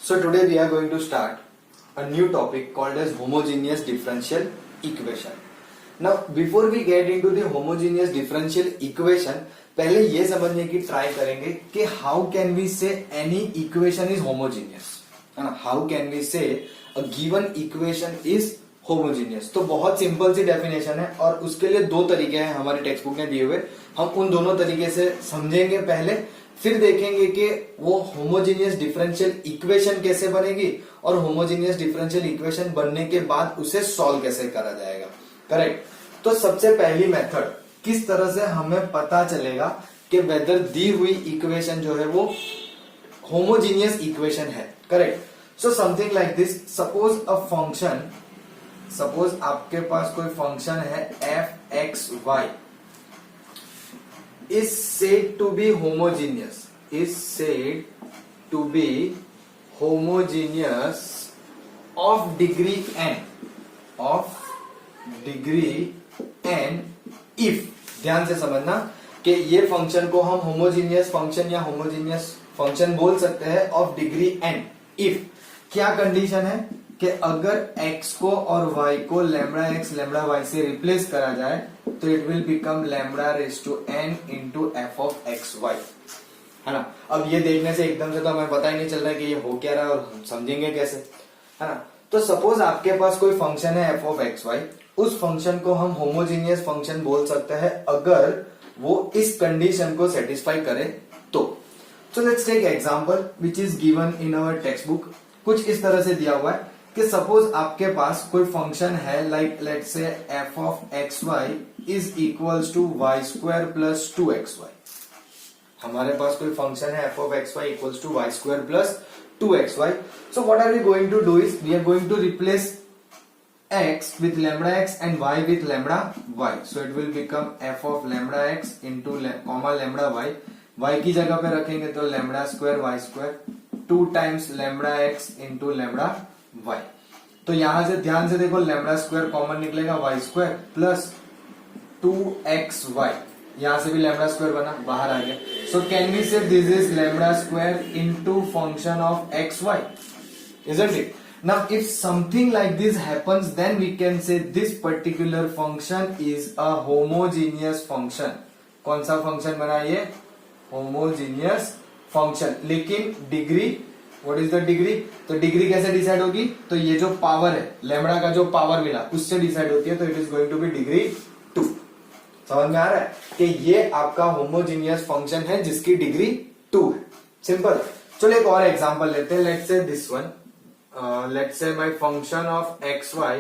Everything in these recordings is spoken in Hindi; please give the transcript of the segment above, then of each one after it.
So today we are going to start a new topic called as homogeneous differential equation. Now before we get into the homogeneous differential equation, पहले ये समझने की ट्राई करेंगे कि हाउ कैन वी से एनी इक्वेशन इज होमोजीनियस, है ना. हाउ कैन वी से a given equation is homogeneous. तो बहुत सिंपल सी डेफिनेशन है और उसके लिए दो तरीके हैं हमारे टेक्स्ट बुक में दिए हुए. हम उन दोनों तरीके से समझेंगे पहले, फिर देखेंगे कि वो होमोजीनियस डिफरेंशियल इक्वेशन कैसे बनेगी और होमोजीनियस डिफरेंशियल इक्वेशन बनने के बाद उसे सॉल्व कैसे करा जाएगा. करेक्ट. तो सबसे पहली मेथड, किस तरह से हमें पता चलेगा कि वेदर दी हुई इक्वेशन जो है वो होमोजीनियस इक्वेशन है. Correct. So something like this. Suppose a function, suppose आपके पास कोई फंक्शन है F X Y is said to be homogeneous, is said to be homogeneous of degree n, of degree n if, ध्यान से समझना कि ये फंक्शन को हम होमोजीनियस फंक्शन या होमोजीनियस फंक्शन बोल सकते हैं ऑफ डिग्री n if क्या कंडीशन है कि अगर x को और y को लैम्बडा x लैम्बडा y से रिप्लेस करा जाए तो it will become lambda raise to n into F of X Y, है ना. अब ये देखने से एकदम से तो हमें पता ही नहीं चल रहा है कि ये हो क्या रहा है और हम समझेंगे कैसे, है ना. तो सपोज आपके पास कोई फंक्शन है एफ ऑफ एक्स वाई, उस फंक्शन को हम होमोजीनियस फंक्शन बोल सकते हैं अगर वो इस कंडीशन को सेटिस्फाई करे तो. So let's take example which is given in our textbook. कुछ इस तरह से दिया हुआ है कि सपोज आपके पास कोई फंक्शन है like let's say F of X Y is equals to Y square plus 2xy. हमारे पास कोई फंक्शन है F of X Y equals to Y square plus 2xy. So what are we going to do is we are going to replace x with lambda x and y with lambda y. So it will become f of lambda x into comma lambda y. y की जगह पे रखेंगे तो lambda square y square 2 times lambda x into lambda y. तो यहां से ध्यान से देखो lambda square कॉमन निकलेगा y square प्लस 2xy. यहां से भी lambda square बना, बाहर आ गया. So can we say this is lambda square into function of xy, isn't it? Now if something like this happens then we can say this particular function is a homogeneous function. कौन सा फंक्शन बना ये? Homogeneous function. लेकिन degree, what is the degree? तो डिग्री कैसे डिसाइड होगी? तो ये जो पावर है लैम्बडा का जो पावर मिला उससे डिसाइड होती है. तो it is going to be degree 2. समझ में आ रहा है कि ये आपका होमोजीनियस फंक्शन है जिसकी डिग्री 2 है. सिंपल. चलो एक और एग्जांपल लेते हैं. Let's say this one. Let's say my function of xy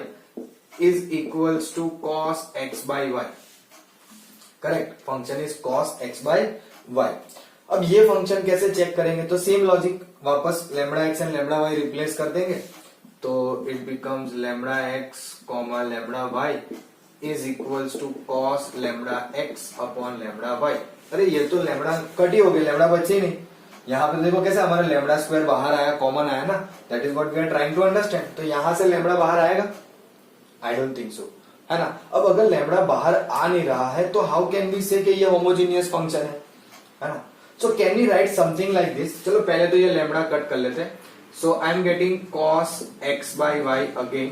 is equals to cos x by y. Correct. Function is cos x by y. अब ये फंक्शन कैसे चेक करेंगे? तो सेम लॉजिक, वापस lambda x and lambda y replace कर देंगे तो it becomes lambda x comma lambda y is equals to cos lambda x upon lambda y. अरे ये तो लैम्बडा कट ही हो गया, लैम्बडा बचे ही नहीं. यहाँ पे देखो कैसे हमारा लैम्बडा स्क्वायर बाहर आया, कॉमन आया ना. That is what we are trying to understand. तो यहां से लैम्बडा बाहर आएगा? आई डोंट थिंक सो, है ना. अब अगर लैम्बडा बाहर आ नहीं रहा है तो हाउ कैन वी से कि ये होमोजीनियस फंक्शन है ना. So can we write something like this. चलो पहले तो ये लैम्बडा कट कर लेते हैं. So I am getting cos x by y again.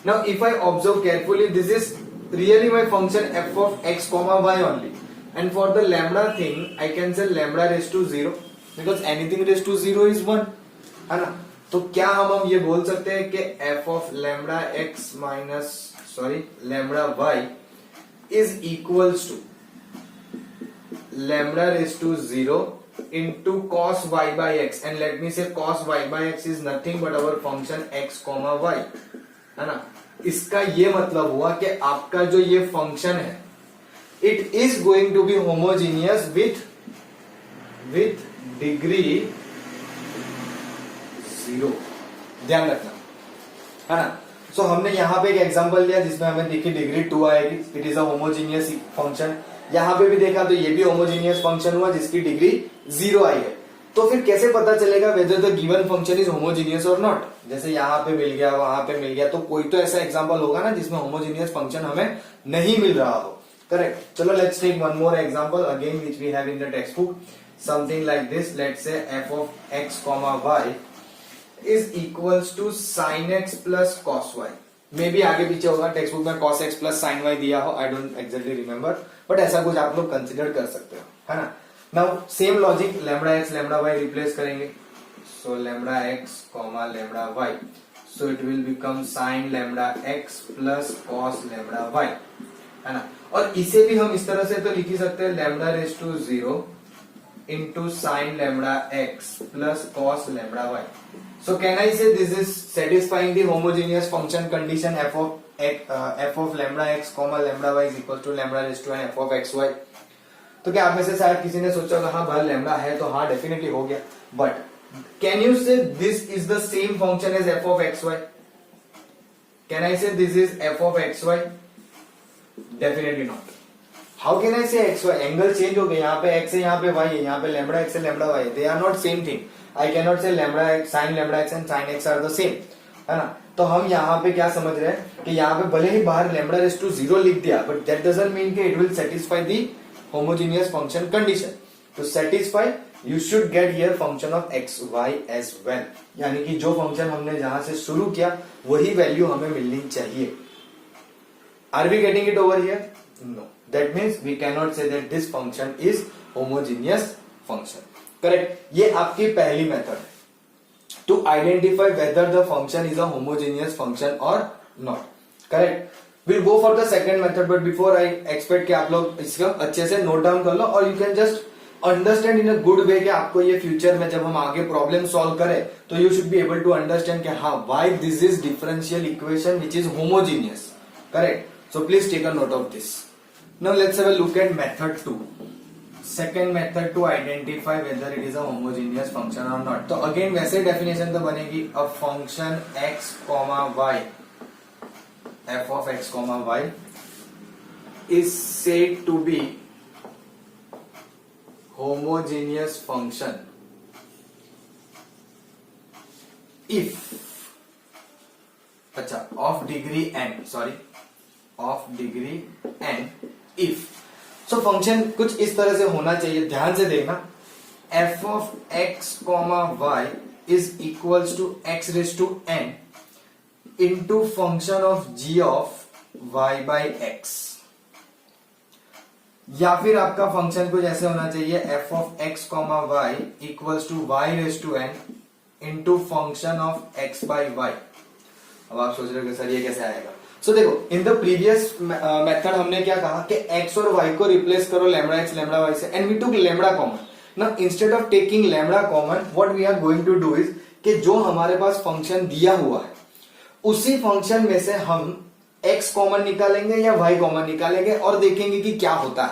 Now if I observe carefully this is really my function f of x comma y only, and for the lambda thing I can say lambda raised to 0 because anything raised to 0 is 1, है ना. तो क्या हम ये बोल सकते हैं कि f of lambda x minus lambda y is equals to lambda raised to 0 into cos y by x, and let me say cos y by x is nothing but our function x comma y, है ना. इसका ये मतलब हुआ कि आपका जो ये फंक्शन है it is going to be homogeneous with degree 0. ध्यान रखना, है ना. सो हमने यहाँ पे एक एग्जांपल लिया जिसमें हमें देखी डिग्री 2 आएगी. It is a homogeneous function. यहाँ पे भी देखा तो ये भी होमोजीनियस फंक्शन हुआ जिसकी डिग्री 0 आई है. तो फिर कैसे पता चलेगा whether the given function is homogeneous और नॉट? जैसे यहाँ पे मिल गया, वहां पे मिल गया, तो कोई तो ऐसा एग्जाम्पल होगा ना जिसमें होमोजीनियस फंक्शन हमें नहीं मिल रहा हो. करेक्ट. चलो let's take one more example again which we have in the textbook. something like this. Let's say f of x comma y is equals to sine X plus cos Y. Maybe आगे पीछे होगा, टेक्स्ट बुक में cos x plus sine Y दिया हो, I don't exactly remember, but ऐसा कुछ आप लोग कंसिडर कर सकते हो, है ना। Now same logic, lambda X lambda Y replace करेंगे, so lambda X comma lambda Y, so it will become sine lambda X plus cos lambda Y, है ना। और इसे भी हम इस तरह से तो लिख ही सकते हैं, lambda raise to 0 into sine lambda x plus cos lambda y. So can I say this is satisfying the homogeneous function condition f of lambda x comma lambda y is equal to lambda raised to n f of x y. तो क्या आप में से शायद किसी ने सोचा होगा हाँ भाई लैम्डा है तो हाँ डेफिनेटली हो गया, but can you say this is the same function as f of x y? Can I say this is f of x y? Definitely not. How can I say x y? Angle change हो गए, यहाँ पे x है, यहाँ पे y है, यहाँ पे लैम्डा x है, लैम्डा y है, they are not same thing. I can not say lambda x sine lambda x and sine x are the same, है ना। तो हम यहाँ पे क्या समझ रहे हैं कि यहाँ पे भले ही बाहर लैम्डा रेज टू 0 लिख दिया, बट दैट डजंट मीन कि it will satisfy the homogeneous function condition. To satisfy you should get here function of x y as well, यानी कि जो फंक्शन हमने जहां से शुरू किया वही वैल्यू हमें मिलनी चाहिए। Are we getting it over here? No, that means we cannot say that this function is homogeneous function. Correct? ये आपकी पहली मेथड है to identify whether the function is a homogeneous function or not. Correct? We'll go for the second method, but before I expect कि आप लोग इसका अच्छे से नोट डाउन कर लो और you can just understand in a good way कि आपको ये फ्यूचर में जब हम आगे प्रॉब्लम सॉल्व करें तो you should be able to understand कि हाँ why this is differential equation which is homogeneous. Correct? So please take a note of this. Now let's have a look at method 2. Second method to identify whether it is a homogeneous function or not. तो again वैसे definition तो बनेगी, a function x comma y, f of x comma y is said to be homogeneous function if अच्छा of degree n, sorry, of degree n if. so function कुछ इस तरह से होना चाहिए, ध्यान से देखना, f of x comma y is equals to x raised to n into function of g of y by x, या फिर आपका फंक्शन कुछ ऐसे होना चाहिए f of x comma y equals to y raised to n into function of x by y. अब आप सोच रहे हो कि सर ये कैसे आएगा? सो देखो, इन द प्रीवियस मेथड हमने क्या कहा कि x और y को रिप्लेस करो लैम्डा x लैम्डा y से, and we took lambda common. Now instead of taking lambda common, what we are going to do is कि जो हमारे पास फंक्शन दिया हुआ है उसी फंक्शन में से हम x कॉमन निकालेंगे या y कॉमन निकालेंगे और देखेंगे कि क्या होता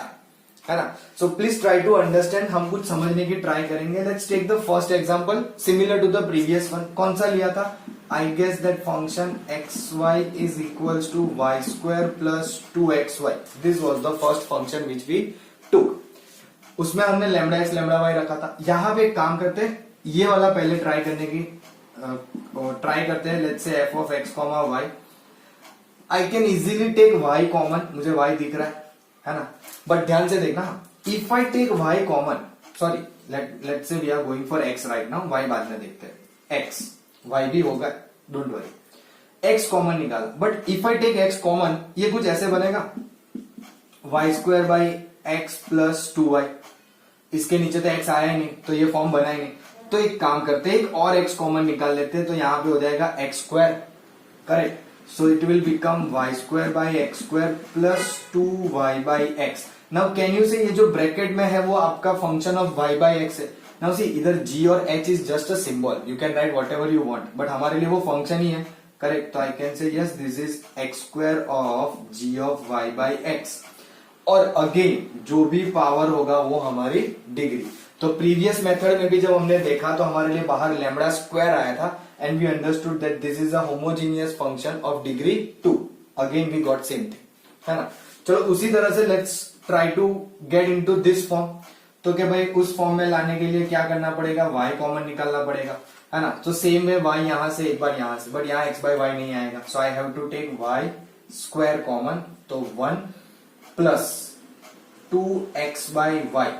है ना। So please try to understand, हम कुछ समझने की ट्राई करेंगे। Let's take the first example similar to the previous one. कौन सा लिया था? I guess that function xy is equals to y square plus 2xy. This was the first function which we took. उसमें हमने lambda x lambda y रखा था। यहाँ पे एक काम करते हैं, ये वाला पहले ट्राई करने की ट्राई करते हैं। Let's say f of x comma y. I can easily take y common, मुझे y दिख रहा है ना, बट ध्यान से देखना, if I take y common, sorry let's say we are going for x right now, y बाद में देखते हैं, x y भी होगा, डोंट वरी, x कॉमन निकाला, but if I take x common ये कुछ ऐसे बनेगा, y square by X plus 2y, इसके नीचे तो x आया ही नहीं तो ये फॉर्म बना ही नहीं। तो एक काम करते हैं, एक और x कॉमन निकाल लेते हैं, तो यहां पे हो जाएगा x square, correct. So it will become y square by x square plus 2y by x. Now can you से ये जो ब्रैकेट में है वो आपका function of y by x है। Now see, इधर g और h is just a symbol. You can write whatever you want. But हमारे लिए वो फंक्शन ही है, करेक्ट। तो I can say yes, this is x square of g of y by x. और अगेन जो भी पावर होगा वो हमारी डिग्री। तो प्रीवियस मेथड में भी जब हमने देखा तो हमारे लिए बाहर लैम्डा स्क्वायर आया था, and we understood that this is a homogeneous function of degree 2। Again we got same thing, है ना। चलो उसी तरह से let's try to get into this form. तो क्या भाई उस फॉर्म में लाने के लिए क्या करना पड़ेगा? y कॉमन निकालना पड़ेगा, है ना। तो सेम में y यहां से एक बार यहां से, बट यहाँ x बाई वाई नहीं आएगा, so I have to take y square common, तो 1 plus 2x by Y,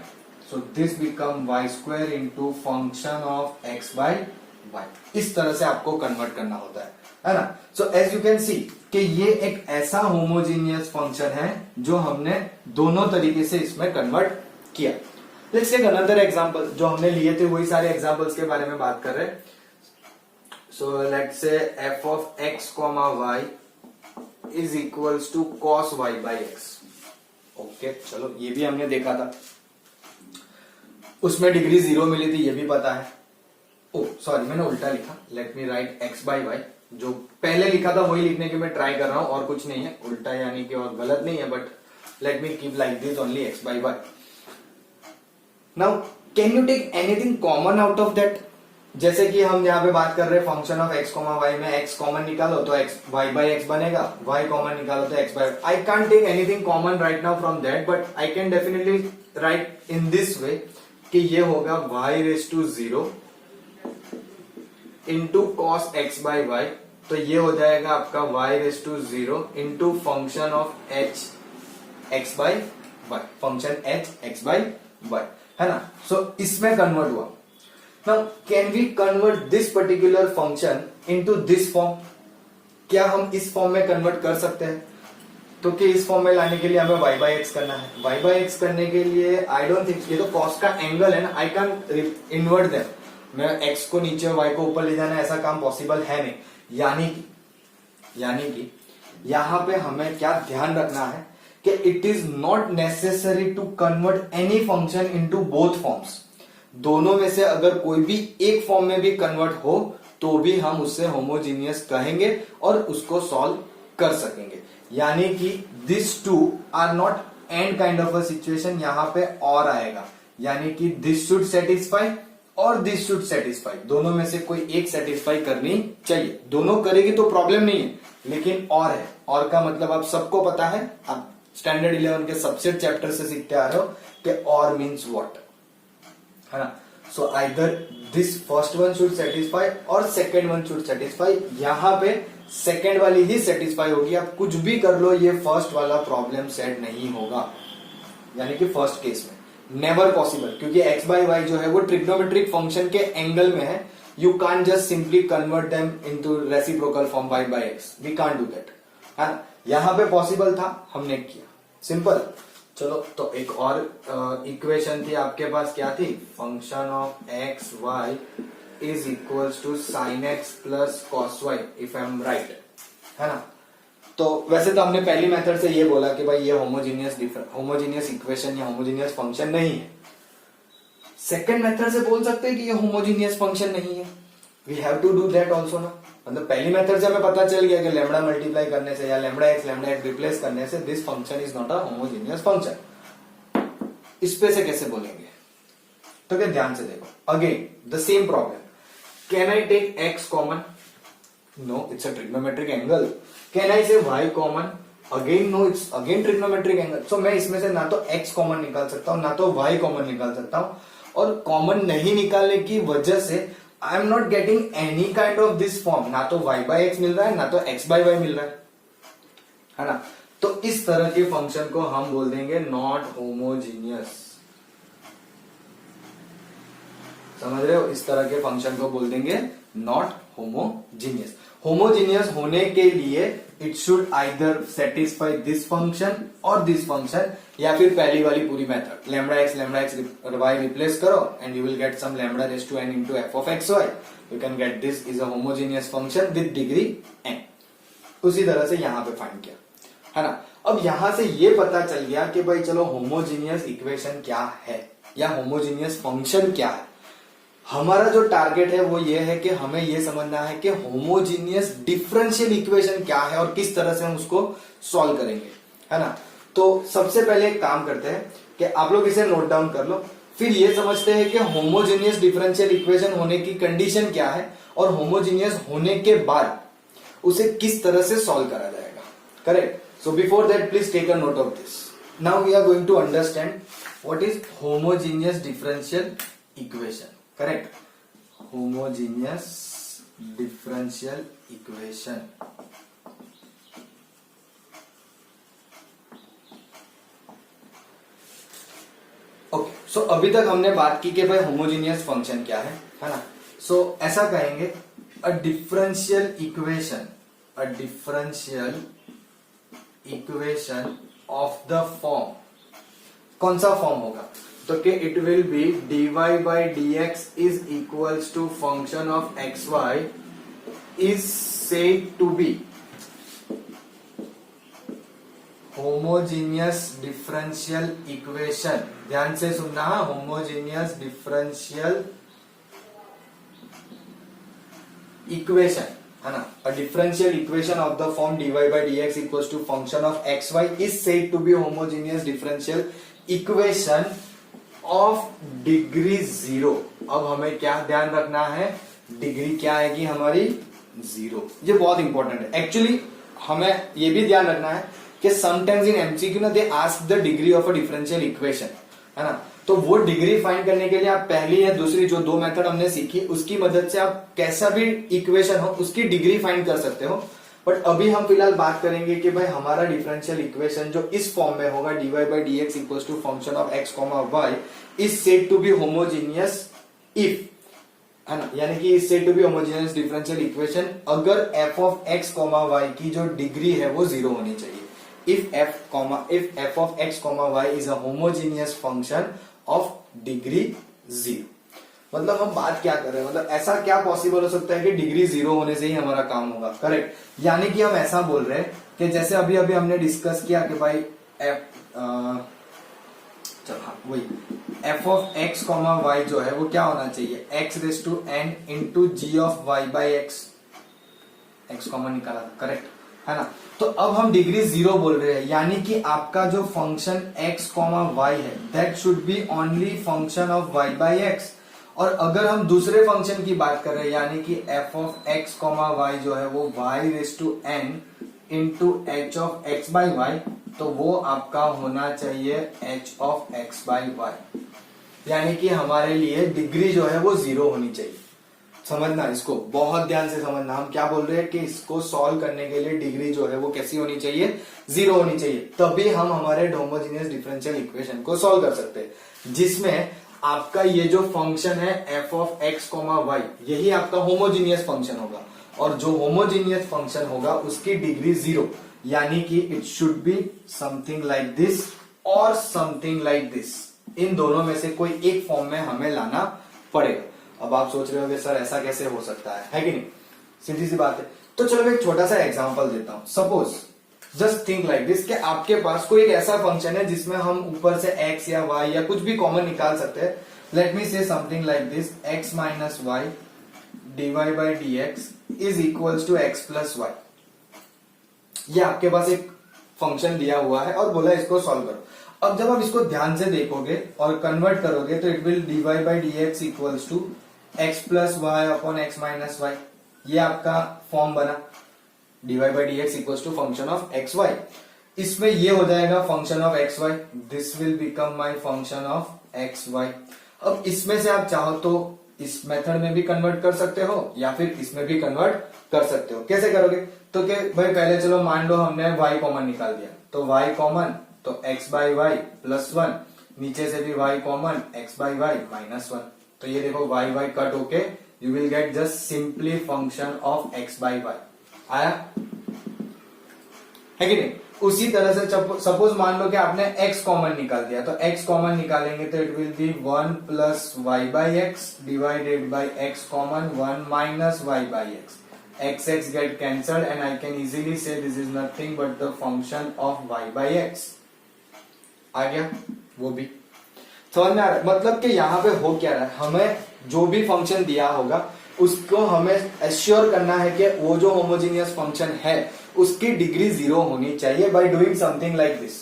so this become y square into function of x by y, इस तरह से आपको कन्वर्ट करना होता है ना। So as you can see कि ये एक ऐसा होमोजीनियस फंक्शन है जो हमने दोनों तरीके से इसमें कन्वर्ट किया। लेट्स टेक अनदर एग्जांपल, जो हमने लिए थे वही सारे एग्जांपल्स के बारे में बात कर रहे हैं। So let's say f of x, y is equals to cos y by x। Okay, चलो ये भी हमने देखा था, उसमें डिग्री 0 मिली थी, ये भी पता है। ओ सॉरी, मैंने उल्टा लिखा, late me right x by y। जो पहले लिखा था वही लिखने की मैं ट्राई कर रहा हूं, और कुछ नहीं है उल्टा, यानी कि और गलत नहीं है, but let me keep like this only x by y। Now can you take anything common out of that? जैसे कि हम यहाँ पे बात कर रहे हैं फंक्शन ऑफ x, y में x कॉमन निकालो तो x y by x बनेगा, y कॉमन निकालो तो x by y। I can't take anything common right now from that, but I can definitely write in this वे कि ये होगा y raise to 0 into cos x by y। तो ये हो जाएगा आपका y raise to 0 into function of h x by y, function h x by y, है ना। सो इसमें कन्वर्ट हुआ। Now can we convert this particular function into this form? क्या हम इस फॉर्म में कन्वर्ट कर सकते हैं? तो कि इस फॉर्म में लाने के लिए हमें y by x करना है। y by x करने के लिए आई डोंट थिंक, ये तो cos का एंगल है ना, आई कैन इन्वर्ट देम। मैं x को नीचे y को ऊपर ले जाना, ऐसा काम पॉसिबल है नहीं। यानी कि यहां पे हमें क्या ध्यान रखना है कि it is not necessary to convert any function into both forms. दोनों में से अगर कोई भी एक फॉर्म में भी कन्वर्ट हो तो भी हम उससे होमोजीनियस कहेंगे और उसको सॉल्व कर सकेंगे। यानी कि this two are not and kind of a situation, यहां पे और आएगा, यानी कि दिस शुड सेटिस्फाई और दिस शुड सेटिस्फाई, दोनों में से कोई एक सेटिस्फाई करनी चाहिए। दोनों करेगी तो प्रॉब्लम नहीं है, लेकिन और है। और का मतलब आप सबको पता है, आप स्टैंडर्ड 11 के सबसेट चैप्टर से सीखते आ रहे हो कि और मीन्स व्हाट, है ना। So either this first one should satisfy और सेकेंड वन शुड सेटिस्फाई। यहां पे सेकेंड वाली ही सेटिस्फाई होगी, आप कुछ भी कर लो ये फर्स्ट वाला प्रॉब्लम सेट नहीं होगा, यानी कि फर्स्ट केस में नेवर पॉसिबल, क्योंकि x by y जो है वो ट्रिग्नोमेट्रिक फंक्शन के एंगल में है। You can't just simply convert them into reciprocal form y by x, we can't do that, है ना। यहां पे पॉसिबल था, हमने किया, सिंपल। चलो, तो एक और इक्वेशन थी आपके पास, क्या थी? Function of x y is equals to sine x plus cos y, if I am right, है ना। तो वैसे तो हमने पहली मेथड से ये बोला कि भाई ये होमोजीनियस इक्वेशन या होमोजीनियस फंक्शन नहीं है। सेकंड मेथड से बोल सकते हैं कि ये होमोजीनियस फंक्शन नहीं है। We have to do that also ना। मतलब पहली मेथड से हमें पता चल गया कि लैम्डा मल्टीप्लाई करने से या लैम्डा एक्स रिप्लेस करने से this function is not a homogeneous function. इस पे से कैसे बोलेंगे? तो क्या, ध्यान से देखो, again the same problem. Can I take x common? No, it's a trigonometric angle. Can I say y common? Again no, it's again trigonometric angle. So मैं इसमें से ना तो x कॉमन निकाल सकता हूं ना तो y कॉमन निकाल सकता हूं, और कॉमन नहीं निकालने की वजह से I am not getting any kind of this form. ना तो y by x मिल रहा है ना तो x by y मिल रहा है ना। तो इस तरह के फंक्शन को हम बोल देंगे नॉट होमोजीनियस। समझ रहे हो? इस तरह के फंक्शन को बोल देंगे नॉट होमोजीनियस। होमोजीनियस होने के लिए it should either satisfy this function और दिस फंक्शन, या फिर पहली वाली पूरी method lambda X Y replace करो and you will get some lambda raise to n into f of X Y. You can get this is a homogeneous function with degree n। उसी तरह से यहां पे फाइंड किया, है ना। अब यहां से ये पता चल गया कि भाई चलो होमोजीनियस इक्वेशन क्या है या होमोजीनियस फंक्शन क्या है। हमारा जो टारगेट है वो ये है कि हमें ये समझना है कि होमोजीनियस डिफरेंशियल इक्वेशन क्या है और किस तरह से हम उसको सॉल्व करेंगे, है ना। तो सबसे पहले एक काम करते हैं कि आप लोग इसे नोट डाउन कर लो, फिर ये समझते हैं कि होमोजीनियस डिफरेंशियल इक्वेशन होने की कंडीशन क्या है और होमोजीनियस होने के बाद उसे किस तरह से सॉल्व करा जाएगा। Correct? So before that please take a note of this. Now we are going to understand what is homogeneous differential equation. Correct? Homogeneous differential equation. Okay, so अभी तक हमने बात की कि भाई होमोजीनियस फंक्शन क्या है ना। सो ऐसा कहेंगे a differential equation of the form, कौन सा फॉर्म होगा, तो कि it will be dy by dx is equals to function of xy is said to be homogeneous differential equation. ध्यान से सुनना, होमोजीनियस डिफरेंशियल इक्वेशन है ना, a differential equation of the form dy by dx equals to function of xy is said to be homogeneous differential equation of degree 0। अब हमें क्या ध्यान रखना है, डिग्री क्या आएगी हमारी 0। ये बहुत इंपॉर्टेंट है एक्चुअली। हमें ये भी ध्यान रखना है कि समटाइम्स इन एमसीक्यू ना they ask the degree of a differential equation, है ना। तो वो डिग्री फाइंड करने के लिए आप पहली या दूसरी जो दो मेथड हमने सीखी उसकी मदद से आप कैसा भी इक्वेशन हो उसकी डिग्री फाइंड कर सकते हो। बट अभी हम फिलहाल बात करेंगे कि भाई हमारा डिफरेंशियल इक्वेशन जो इस फॉर्म में होगा dy by dx equals to function of x, y is said to be homogeneous if, है ना, यानी कि is said to be homogeneous differential equation अगर f ऑफ x, y की जो डिग्री है वो 0 होनी चाहिए। if f of x, y is a homogeneous function of degree 0। मतलब हम बात क्या कर रहे हैं, मतलब ऐसा क्या पॉसिबल हो सकता है कि डिग्री 0 होने से ही हमारा काम होगा, करेक्ट। यानी कि हम ऐसा बोल रहे हैं कि जैसे अभी हमने डिस्कस किया कि भाई वही f ऑफ x, y जो है वो क्या होना चाहिए, x raise to n into G of y by x common निकाला था, करेक्ट है ना। तो अब हम डिग्री 0 बोल रहे हैं, यानी कि आपका जो फंक्शन x, y है that should be only function of y by x। और अगर हम दूसरे फंक्शन की बात कर रहे हैं यानी कि f ऑफ x, y जो है वो y raise to n into h of x by y, तो वो आपका होना चाहिए h of x by y। यानी कि हमारे लिए डिग्री जो है वो 0 होनी चाहिए। समझना, इसको बहुत ध्यान से समझना। हम क्या बोल रहे हैं कि इसको सॉल्व करने के लिए डिग्री जो है वो कैसी होनी चाहिए, 0 होनी चाहिए, तभी हम हमारे होमोजेनियस डिफरेंशियल इक्वेशन को सॉल्व कर सकते हैं, जिसमें आपका ये जो फंक्शन है f ऑफ x, y यही आपका होमोजीनियस फंक्शन होगा। और जो होमोजीनियस फंक्शन होगा उसकी डिग्री 0, यानी कि it should be something like this और समथिंग लाइक दिस। इन दोनों में से कोई एक फॉर्म में हमें लाना पड़ेगा। अब आप सोच रहे होंगे सर ऐसा कैसे हो सकता है कि नहीं, सीधी सी बात है। तो चलो मैं एक छोटा सा एग्जांपल देता हूं। Suppose just think like this कि आपके पास कोई एक ऐसा फंक्शन है जिसमें हम ऊपर से x या y या कुछ भी कॉमन निकाल सकते हैं। Let me say something like this x minus Y dy by dx is equals to x plus Y. ये आपके पास एक फंक्शन दिया हुआ है और बोला इसको सॉल्व करो। अब जब आप इसको ध्यान से देखोगे और कन्वर्ट करोगे तो it will dy by dx equals to x plus Y upon x minus Y. ये आपका फॉर्म बना dy by dx equals to function of x y। इसमें ये हो जाएगा function of x y, this will become my function of x y। अब इसमें से आप चाहो तो इस मेथड में भी कन्वर्ट कर सकते हो या फिर इसमें भी कन्वर्ट कर सकते हो। कैसे करोगे, तो कि भाई पहले चलो मान लो हमने y कॉमन निकाल दिया, तो y कॉमन तो x बाई वाई प्लस 1, नीचे से भी y common x by Y minus 1। तो ये देखो y y कट होके you will get just simply function of x by Y. आया है कि नहीं। उसी तरह से सपोज मान लो कि आपने x कॉमन निकाल दिया, तो x कॉमन निकालेंगे तो it will be 1 plus Y by X divided by x common 1 minus Y by X. x get cancelled and I can easily say this is nothing but the function of y by x। आ गया वो भी समझ में आ रहा है। मतलब कि यहाँ पे हो क्या रहा है, हमें जो भी फंक्शन दिया होगा उसको हमें एश्योर करना है कि वो जो होमोजीनियस फंक्शन है उसकी डिग्री 0 होनी चाहिए by doing something like this,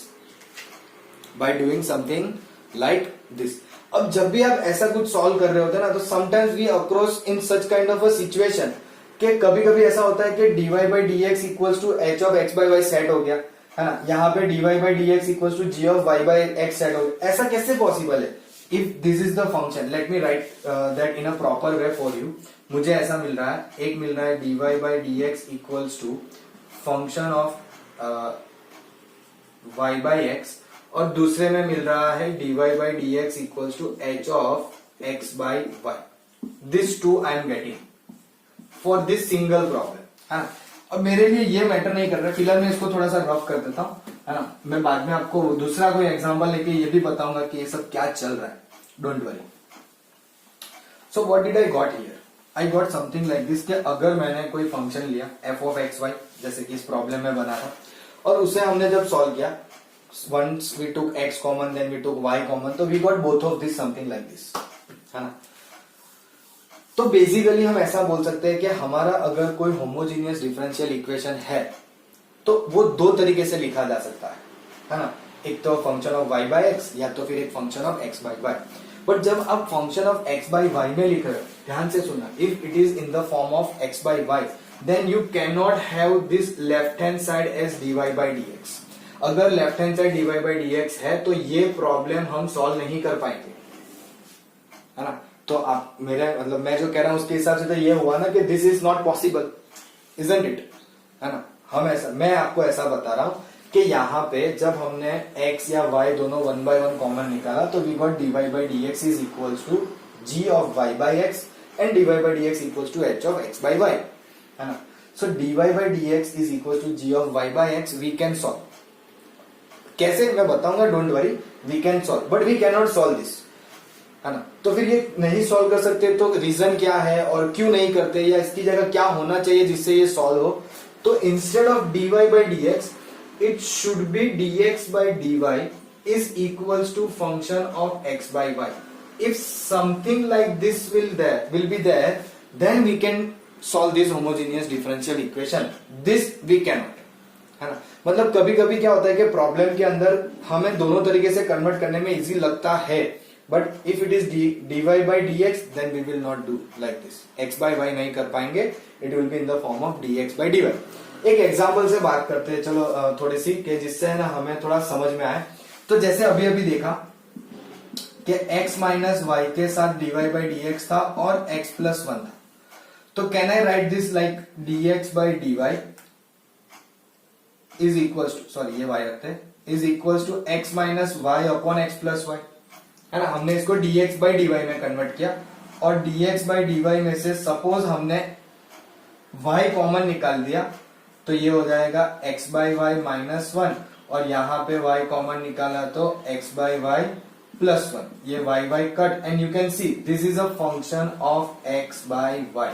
by doing something like this. अब जब भी आप ऐसा कुछ सॉल्व कर रहे होते हैं ना, तो sometimes we across in such kind of a situation कि कभी कभी ऐसा होता है कि dy by D X equals to H of X by Y set हो गया, है ना। यहाँ पे dy by D X equals to G of Y by X set हो गया। ऐसा कैसे पॉसिबल है? If this is the function, let me write that in a proper way for you. मुझे ऐसा मिल रहा है, एक मिल रहा है dy by D X equals to function of y by X, और दूसरे में मिल रहा है dy by D X equals to H of x by Y. This two I am getting for this single problem, है ना। अब मेरे लिए ये मैटर नहीं कर रहा, फिलहाल मैं इसको थोड़ा सा रफ कर देता हूं, है ना। मैं बाद में आपको दूसरा कोई एग्जांपल लेके ये भी बताऊंगा कि ये सब क्या चल रहा है, don't worry. So what did I got here, I got something like this कि अगर मैंने कोई फंक्शन लिया एफ ऑफ एक्स वाई, जैसे कि इस प्रॉब्लम में बना था, और उसे हमने जब सॉल्व किया, once we took x common then we took y common, तो we got both of this something like this, है ना। तो बेसिकली हम ऐसा बोल सकते हैं कि हमारा अगर कोई होमोजीनियस डिफरेंशियल इक्वेशन है तो वो दो तरीके से लिखा जा सकता है ना। एक तो function of y by x या तो फिर एक function of x by y। But जब आप function of x by y में लिख रहे हो, ध्यान से सुनना, if it is in the form of x by y then you can not have this left hand side as dy by dx। अगर left hand side dy by dx है तो ये प्रॉब्लम हम सॉल्व नहीं कर पाएंगे, है ना। तो आप मेरे मतलब मैं जो कह रहा हूं उसके हिसाब से तो ये हुआ ना कि this is not possible, isn't it, है ना। मैं आपको ऐसा बता रहा हूं कि यहाँ पे जब हमने x या y दोनों 1 by 1 कॉमन निकाला तो we got dy by dx is equals to g of y by x and dy by dx equals to h of x by y, है ना। So dy by dx is equals to g of y by x, we can solve. कैसे मैं बताऊंगा, don't worry, we can solve, but we can not solve this, है ना। तो फिर ये नहीं सॉल्व कर सकते तो रीजन क्या है और क्यों नहीं करते, या इसकी जगह क्या होना चाहिए जिससे ये सॉल्व हो। तो instead of dy by dx it should be dx by dy is equals to function of x by y. If something like this will be there, then we can solve this homogeneous differential equation. This we cannot, है ना। मतलब कभी कभी क्या होता है कि प्रॉब्लम के अंदर हमें दोनों तरीके से कन्वर्ट करने में इजी लगता है, but if it is dy by dx then we will not do like this. x by y नहीं कर पाएंगे, it will be in the form of dx by dy. एक एग्जाम्पल से बात करते हैं, चलो थोड़ी सी कि जिससे है ना हमें थोड़ा समझ में आए। तो जैसे अभी अभी देखा कि x माइनस वाई के साथ dy by dx था और x प्लस 1 था, तो can I write this like dx by dy is equals to, sorry ये y रखते हैं, is equals to x minus y upon x plus y, है ना। हमने इसको dx by dy में कन्वर्ट किया और dx by dy में से सपोज हमने y कॉमन निकाल दिया तो ये हो जाएगा x by y माइनस 1, और यहाँ पे y कॉमन निकाला तो x by y प्लस 1, ये y cut, and you can see this is a function of x by y,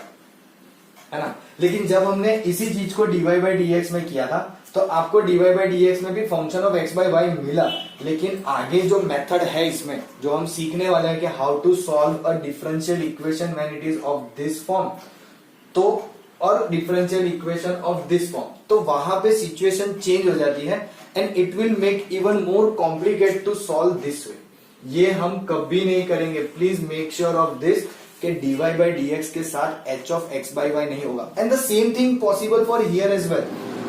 है ना। लेकिन जब हमने इसी चीज को dy by dx में किया था तो आपको dy by dx में भी function of x by y मिला, लेकिन आगे जो मेथड है इसमें जो हम सीखने वाले हैं कि how to solve a differential equation when it is of this form, तो और differential equation of this form, तो वहां पे सिचुएशन चेंज हो जाती है and it will make even more complicated to solve this way. ये हम कभी नहीं करेंगे, please make sure of this कि dy by dx के साथ h of x by y नहीं होगा, and the same thing possible for here as well,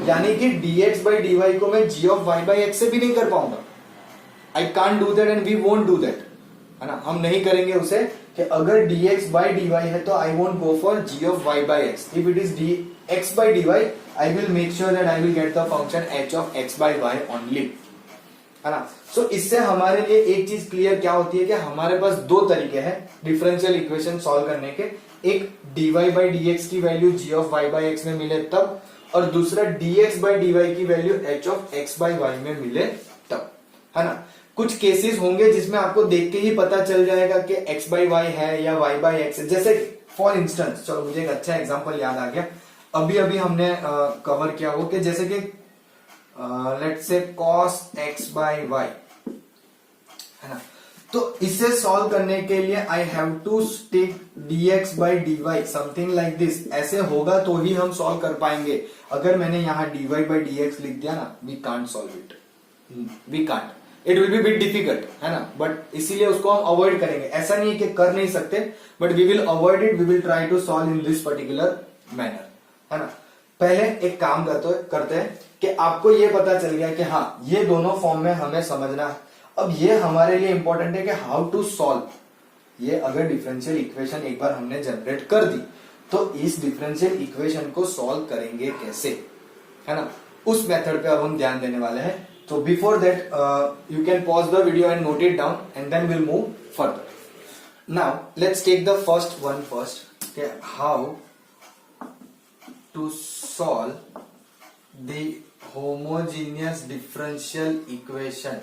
यानी कि dx by dy को मैं g of y by x से भी नहीं कर पाऊंगा। I can't do that and we won't do that, है ना। हम नहीं करेंगे उसे कि अगर dx by dy है तो I won't go for g of y by x. If it is dx by dy, I will make sure that I will get the function h of x by y only, है ना। सो इससे हमारे लिए एक चीज क्लियर क्या होती है कि हमारे पास दो तरीके हैं डिफरेंशियल इक्वेशन सॉल्व करने के, एक dy by dx की value g of y by x में मिले तब, और दूसरा dx by dy की value h of x by y में मिले तब, है ना। कुछ केसेस होंगे जिसमें आपको देख के ही पता चल जाएगा कि x by y है या y by x है। जैसे फॉर इंस्टेंस, चलो मुझे एक अच्छा एग्जांपल याद आ गया, अभी अभी हमने कवर किया वो कि जैसे कि let's say cos x by y, है ना। तो इसे सॉल्व करने के लिए I have to take dx by dy something like this, ऐसे होगा तो ही हम सॉल्व कर पाएंगे। अगर मैंने यहाँ dy by dx लिख दिया ना, we can't solve it, we can't, it will be bit difficult, है ना। बट इसीलिए उसको हम अवॉइड करेंगे, ऐसा नहीं है कि कर नहीं सकते, but we will avoid it, we will try to solve in this particular manner, है ना। पहले एक काम करते हैं कि आपको ये पता चल गया कि हाँ ये दोनों फॉर्म में हमें समझना है। अब ये हमारे लिए इंपॉर्टेंट है कि हाउ टू सॉल्व ये। अगर डिफरेंशियल इक्वेशन एक बार हमने जनरेट कर दी तो इस डिफरेंशियल इक्वेशन को सॉल्व करेंगे कैसे, है ना, उस मेथड पे अब हम ध्यान देने वाले हैं। So before that, you can pause the video and note it down, and then we'll move further. Now let's take the first one first. Okay, how to solve the homogeneous differential equation.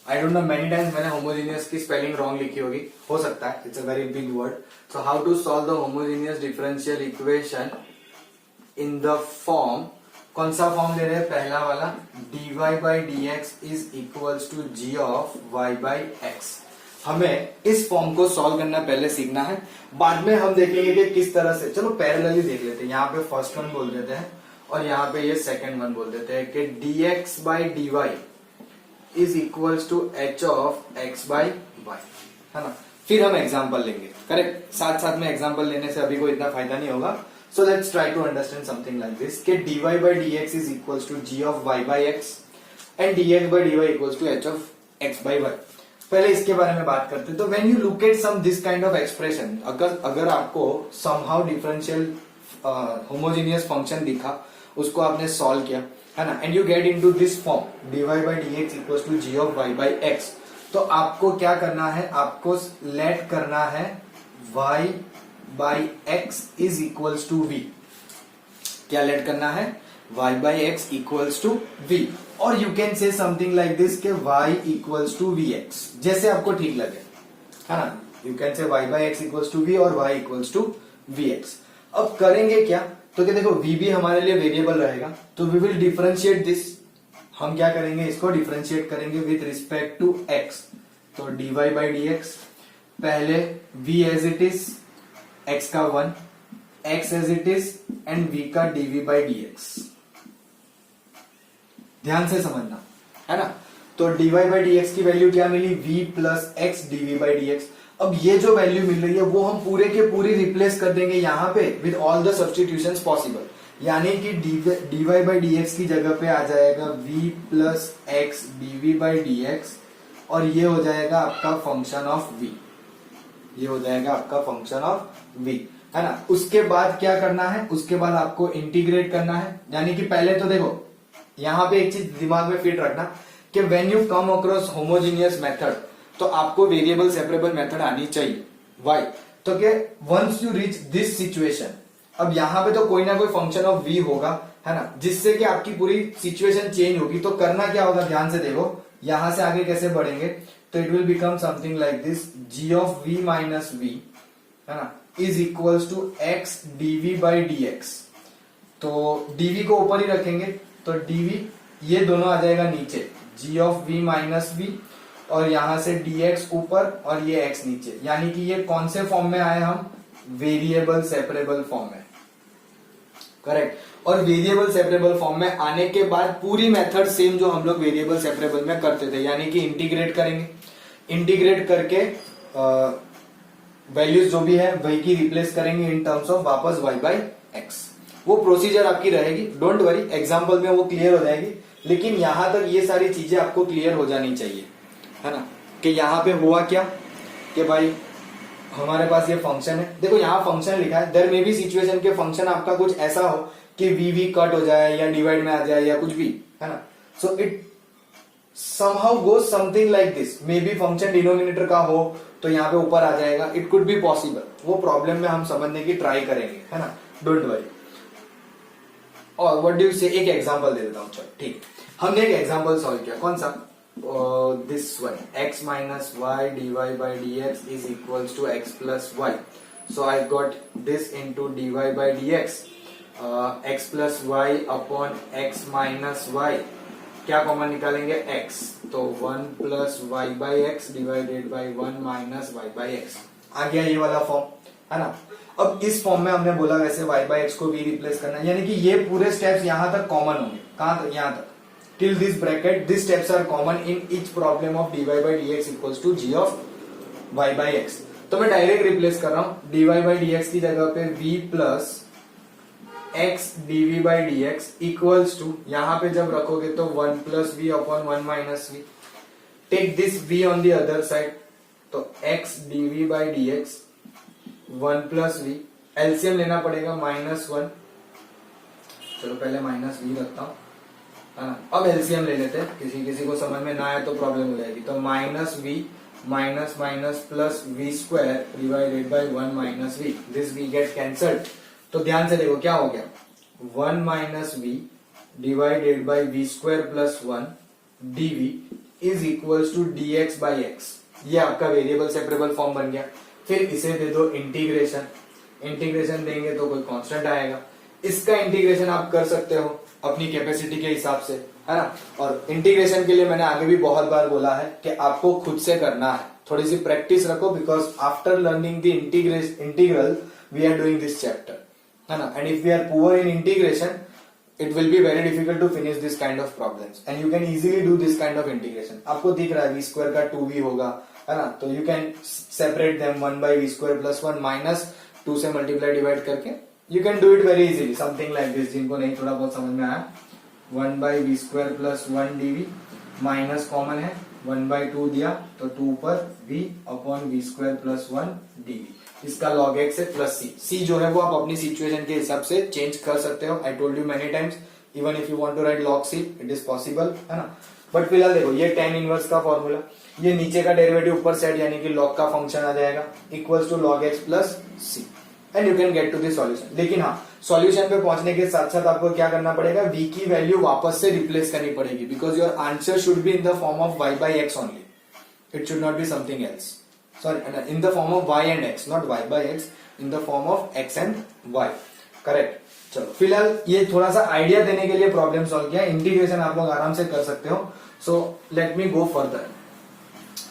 I don't know, many times मैंने homogeneous की spelling wrong लिखी होगी, हो सकता है, it's a very big word. So how to solve the homogeneous differential equation in the form, कौन सा फॉर्म ले रहे हैं? पहला वाला, dy by dx is equals to g of y by x. हमें इस फॉर्म को सॉल्व करना पहले सीखना है, बाद में हम देखेंगे कि किस तरह से. चलो पैरेलली देख लेते हैं. यहाँ पे फर्स्ट वन बोल देते हैं और यहाँ पे ये सेकंड वन बोल देते हैं कि dx by dy is equals to h of x by y, है ना. फिर हम एग्जाम्पल लेंगे. करेक्ट, साथ साथ में एग्जाम्पल लेने से अभी कोई इतना फायदा नहीं होगा. So let's try to understand something like this कि dy by dx is equals to g of y by x and dx by dy equals to h of x by y. पहले इसके बारे में बात करते हैं. तो when you look at some this kind of expression, अगर आपको somehow differential homogeneous function दिखा, उसको आपने solve किया, है ना, and you get into this form dy by dx equals to g of y by x, तो आपको क्या करना है? आपको let करना है y by x is equals to v. क्या लेट करना है? y by x equals to v. और you can say something like this कि y equals to vx, जैसे आपको ठीक लगे, है ना. You can say y by x equals to v और y equals to vx. अब करेंगे क्या? तो क्या देखो, v भी हमारे लिए वेरिएबल रहेगा, तो we will differentiate this. हम क्या करेंगे? इसको डिफरेंशिएट करेंगे with respect to x. तो dy by dx, पहले v as it is, x का 1, x as it is and v का dv by dx. ध्यान से समझना, है ना. तो dy by dx की वैल्यू क्या मिली? v plus x dv by dx. अब ये जो वैल्यू मिल रही है वो हम पूरे के पूरी रिप्लेस कर देंगे यहाँ पे with all the substitutions possible. यानी कि dy by dx की जगह पे आ जाएगा v plus x dv by dx और ये हो जाएगा आपका फंक्शन ऑफ v. ये हो जाएगा आपका फंक्शन ऑफ v, है ना. उसके बाद क्या करना है? उसके बाद आपको इंटीग्रेट करना है. यानी कि पहले तो देखो, यहां पे एक चीज दिमाग में फिट रखना कि when you come across homogeneous method, तो आपको वेरिएबल सेपरेबल मेथड आनी चाहिए. व्हाई? तो क्या once you reach this situation, अब यहां पे तो कोई ना कोई फंक्शन ऑफ v होगा, है ना, जिससे कि आपकी पूरी सिचुएशन चेंज होगी. तो करना क्या होगा? ध्यान से देखो, यहां से आगे कैसे बढ़ेंगे. तो it will become something like this, g of v minus v, है ना, is equals to x dv by dx. तो dv को ऊपर ही रखेंगे, तो dv ये दोनों आ जाएगा नीचे, g of v minus v और यहां से dx ऊपर और ये x नीचे. यानी कि ये कौन से फॉर्म में आए? हम वेरिएबल सेपरेबल फॉर्म में. करेक्ट. और वेरिएबल सेपरेबल फॉर्म में आने के बाद पूरी मेथड सेम जो हम लोग वेरिएबल सेपरेबल में करते थे, यानी कि इंटीग्रेट करेंगे. इंटीग्रेट करके वैल्यूज जो भी है वही की रिप्लेस करेंगे इन टर्म्स ऑफ वापस y by x. वो प्रोसीजर आपकी रहेगी, डोंट वरी, एग्जाम्पल में वो क्लियर हो जाएगी. लेकिन यहां तक ये सारी चीजें आपको क्लियर हो जानी चाहिए, है ना, कि यहाँ पे हुआ क्या कि भाई हमारे पास ये फंक्शन है. देखो यहाँ फंक्शन लिखा है, देयर मे बी सिचुएशन के फंक्शन आपका कुछ ऐसा हो कि v कट हो जाए या डिवाइड में आ जाए या कुछ भी, है ना. So it somehow goes something like this. May be function denominator का हो तो यहाँ पे ऊपर आ जाएगा. It could be possible. वो प्रॉब्लम में हम समझने की ट्राई करेंगे, है ना, डोंट वरी. और व्हाट डू यू से, एक एग्जांपल दे देता हूँ. चलो ठीक, हमने एक एग्जांपल सॉल्व किया. कौन सा? This one, x minus Y dy by dx is equals to x plus y. So I got this into dy by dx, x plus y upon x minus y. क्या कॉमन निकालेंगे? x. तो 1 plus Y by X divided by 1 minus Y by X. आ गया ये वाला फॉर्म, है ना. अब इस फॉर्म में हमने बोला वैसे y बाई एक्स को v रिप्लेस करना, यानी कि ये पूरे स्टेप्स यहां तक कॉमन होंगे. कहां तक? यहां तक, till this bracket. This steps are common in each problem of dy by dx equals to g of y by x. तो मैं डायरेक्ट रिप्लेस कर रहा हूं. dy बाई dx की जगह पे v plus x dv by dx equals to, यहां पे जब रखोगे तो 1 plus v upon 1 minus v. Take this v on the other side, तो x dv by dx 1 plus v. LCM लेना पड़ेगा -1. चलो पहले माइनस वी रखता हूं, है ना. अब एलसीएम ले लेते हैं, किसी किसी को समझ में ना आए तो प्रॉब्लम हो जाएगी. तो minus v minus minus plus v square divided by 1 minus v, this we get cancelled. तो ध्यान से देखो क्या हो गया, 1 minus v divided by v square plus 1 dv is equals to d x by x. ये आपका वेरिएबल सेपरेबल फॉर्म बन गया। फिर इसे दे दो इंटीग्रेशन, इंटीग्रेशन देंगे तो कोई कांस्टेंट आएगा। इसका इंटीग्रेशन आप कर सकते हो अपनी कैपेसिटी के हिसाब से, है ना। और इंटीग्रेशन के लिए मैंने आगे भी बहुत बार बोला है कि आपको खुद से करना है, थोड़ी सी प्रैक्टिस रखो, because after learning the integral we are doing this chapter, है ना। And if we are poor in integration it will be very difficult to finish this kind of problems and you can easily do this kind of integration। आपको दिख रहा है v square का 2v होगा, है ना, तो you can separate them 1 by v square plus 1 minus 2 से multiply divide करके you can do it very easily, something like this। जिनको नहीं थोड़ा बहुत समझ में आया, 1 by v square plus 1 dv minus common है, 1 by 2 दिया तो 2 पर v upon v square plus 1 dv, इसका log x है प्लस c जो है वो आप अपनी सिचुएशन के हिसाब से चेंज कर सकते हो। I told you many times, even if you want to write log c it is possible, है ना। बट फिलहाल देखो ये tan इनवर्स का फॉर्मूला, ये नीचे का डेरिवेटिव ऊपर साइड यानी कि log का फंक्शन आ जाएगा equals to log x plus c and you can get to the solution. लेकिन हाँ, सॉल्यूशन पे पहुंचने के साथ साथ आपको क्या करना पड़ेगा, v की वैल्यू वापस से रिप्लेस करनी पड़ेगी, because your answer should be in the form of y by x only, it should not be something else. Sorry, in the form of y and x, not y by x, in the form of x and y, correct। चलो फिलहाल ये थोड़ा सा आइडिया देने के लिए प्रॉब्लम सॉल्व किया, इंटीग्रेशन आप लोग आराम से कर सकते हो। So let me go further,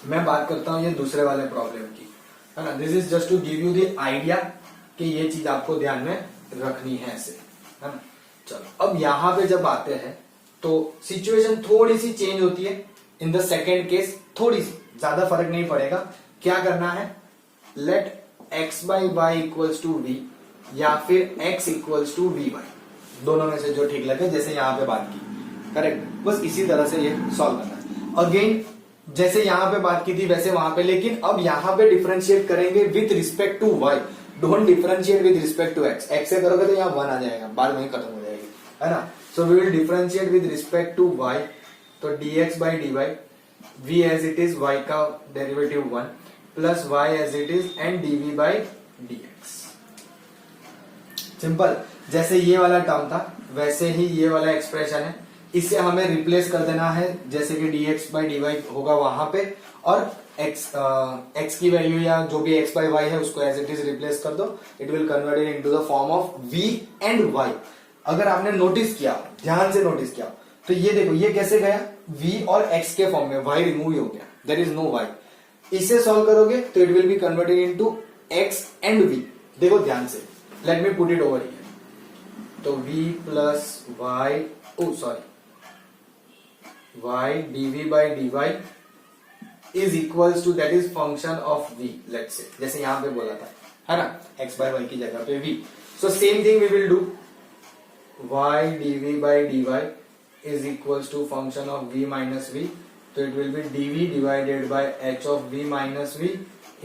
मैं बात करता हूं ये दूसरे वाले प्रॉब्लम की, है ना। This is just to give you the idea कि ये चीज आपको ध्यान में रखनी है ऐसे, है ना। चलो अब यहां पे जब आते हैं तो सिचुएशन थोड़ी सी चेंज होती है इन द सेकेंड केस, थोड़ी सी, ज्यादा फर्क नहीं पड़ेगा। क्या करना है, let x by y equals to v या फिर x equals to v y, दोनों में से जो ठीक लगे, जैसे यहां पे बात की, करेक्ट। बस इसी तरह से ये सॉल्व करना है। अगेन जैसे यहां पे बात की थी वैसे वहां पे, लेकिन अब यहां पे डिफरेंशिएट करेंगे with respect to y, don't differentiate with respect to x। x से करोगे तो यहाँ 1 आ जाएगा, बात वहीं खत्म हो जाएगी, है ना। So we will differentiate with respect to y, तो dx by dy, v as it is, y का derivative 1 plus y as it is and dv by dx। Simple, जैसे ये वाला टर्म था वैसे ही ये वाला एक्सप्रेशन है, इसे हमें रिप्लेस कर देना है, जैसे कि dx बाई dy होगा वहां पे, और x की वैल्यू या जो भी x बाई y है उसको एज इट इज रिप्लेस कर दो, it will converted into the form of v and y। अगर आपने नोटिस किया, ध्यान से नोटिस किया, तो ये देखो ये कैसे गया, v और x के फॉर्म में, y रिमूव हो गया, देयर इज नो y। इसे सॉल्व करोगे तो it will be converted into x and v। देखो ध्यान से, let me put it over here, तो v plus y, oh sorry, y dv by dy is equals to, that is function of v, let's say, जैसे यहां पे बोला था, है ना, x बाई y की जगह पे v। So same thing we will do, y dv by dy is equals to function of v minus v, तो it will be dv divided by h of v minus v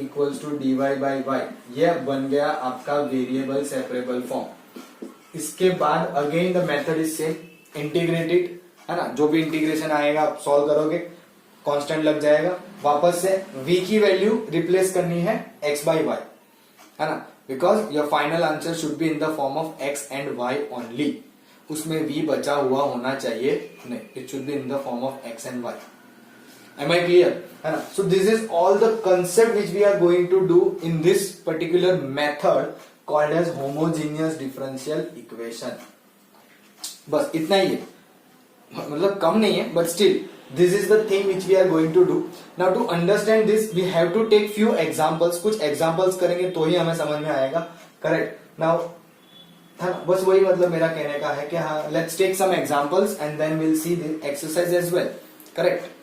equals to dy by y। यह बन गया आपका वेरिएबल सेपरेबल फॉर्म। इसके बाद again the method is same, integrated, है ना, जो भी इंटीग्रेशन आएगा आप सॉल्व करोगे, कांस्टेंट लग जाएगा, वापस से v की वैल्यू रिप्लेस करनी है x बाई y, है ना, because your final answer should be in the form of x and y only, उसमें v बचा हुआ होना चाहिए नहीं, it should be in the form of x and y। Am I clear? है ना? So this is all the concept which we are going to do in this particular method called as homogeneous differential equation। बस इतना ही है, मतलब कम नहीं है, but still this is the thing which we are going to do। Now to understand this we have to take few examples, कुछ examples करेंगे तो ही हमें समझ में आएगा, correct। Now बस वही मतलब मेरा कहने का है कि हाँ, let's take some examples and then we'll see the exercise as well, correct।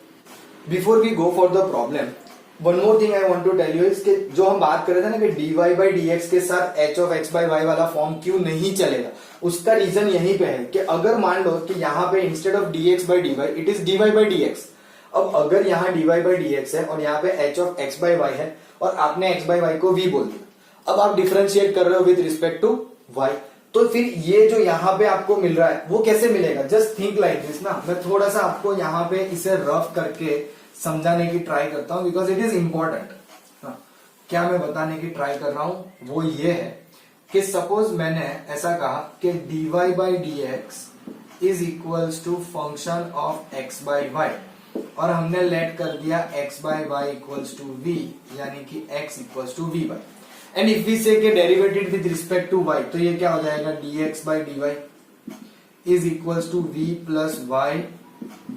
Before we go for the problem, one more thing I want to tell you is कि जो हम बात कर रहे थे ना कि dy by dx के साथ h of x by y वाला फॉर्म क्यों नहीं चलेगा, उसका रीजन यहीं पे है कि अगर मान लो कि यहाँ पे instead of dx by dy it is dy by dx। अब अगर यहाँ dy by dx है और यहाँ पे h of x by y है और आपने x by y को v बोल दिया, अब आप डिफरेंशिएट कर रहे हो विद रिस्पेक्ट टू y, तो फिर ये जो यहाँ पे आपको मिल रहा है वो कैसे मिलेगा, जस्ट थिंक लाइक दिस ना। मैं थोड़ा सा आपको यहाँ पे इसे रफ करके समझाने की ट्राई करता हूं बिकॉज इट इज इंपॉर्टेंट। क्या मैं बताने की ट्राई कर रहा हूं वो ये है कि सपोज मैंने ऐसा कहा कि dy by D x is equals to function of x by y, और हमने लेट कर दिया x by y equals to v, यानी कि x equals to v by, and if we say के derivated with respect to y, तो ये क्या हो जाएगा dx by dy is equals to v plus y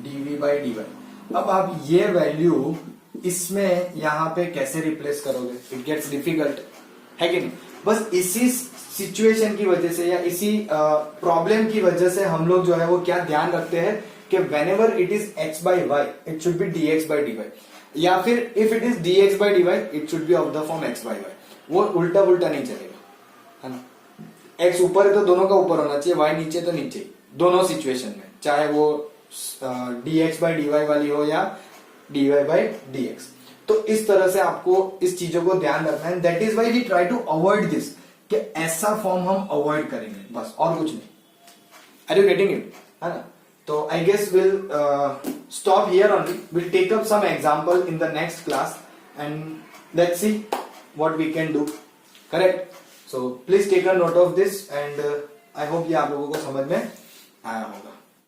dv by dy। अब आप ये वैल्यू इसमें यहां पे कैसे रिप्लेस करोगे, इट गेट्स डिफिकल्ट, है कि नहीं। बस इसी सिचुएशन की वजह से या इसी प्रॉब्लम की वजह से हम लोग जो है वो क्या ध्यान रखते हैं कि whenever it is x by y it should be dx by dy, या फिर if it is dx by dy it should be of the form x by y। वो उल्टा उल्टा नहीं चलेगा, है ना। x ऊपर है तो दोनों का ऊपर होना चाहिए, y नीचे तो नीचे, दोनों सिचुएशन में, चाहे वो dx by dy वाली हो या dy by dx। तो इस तरह से आपको इस चीजों को ध्यान रखना है, that is why we try to avoid this, कि ऐसा फॉर्म हम अवॉइड करेंगे, बस और कुछ नहीं। आर यू गेटिंग इट, है ना। तो I guess will stop here only, will take up some example in the next class and let's see what we can do, correct. So please take a note of this and I hope ये आप लोगों को समझ में आया होगा।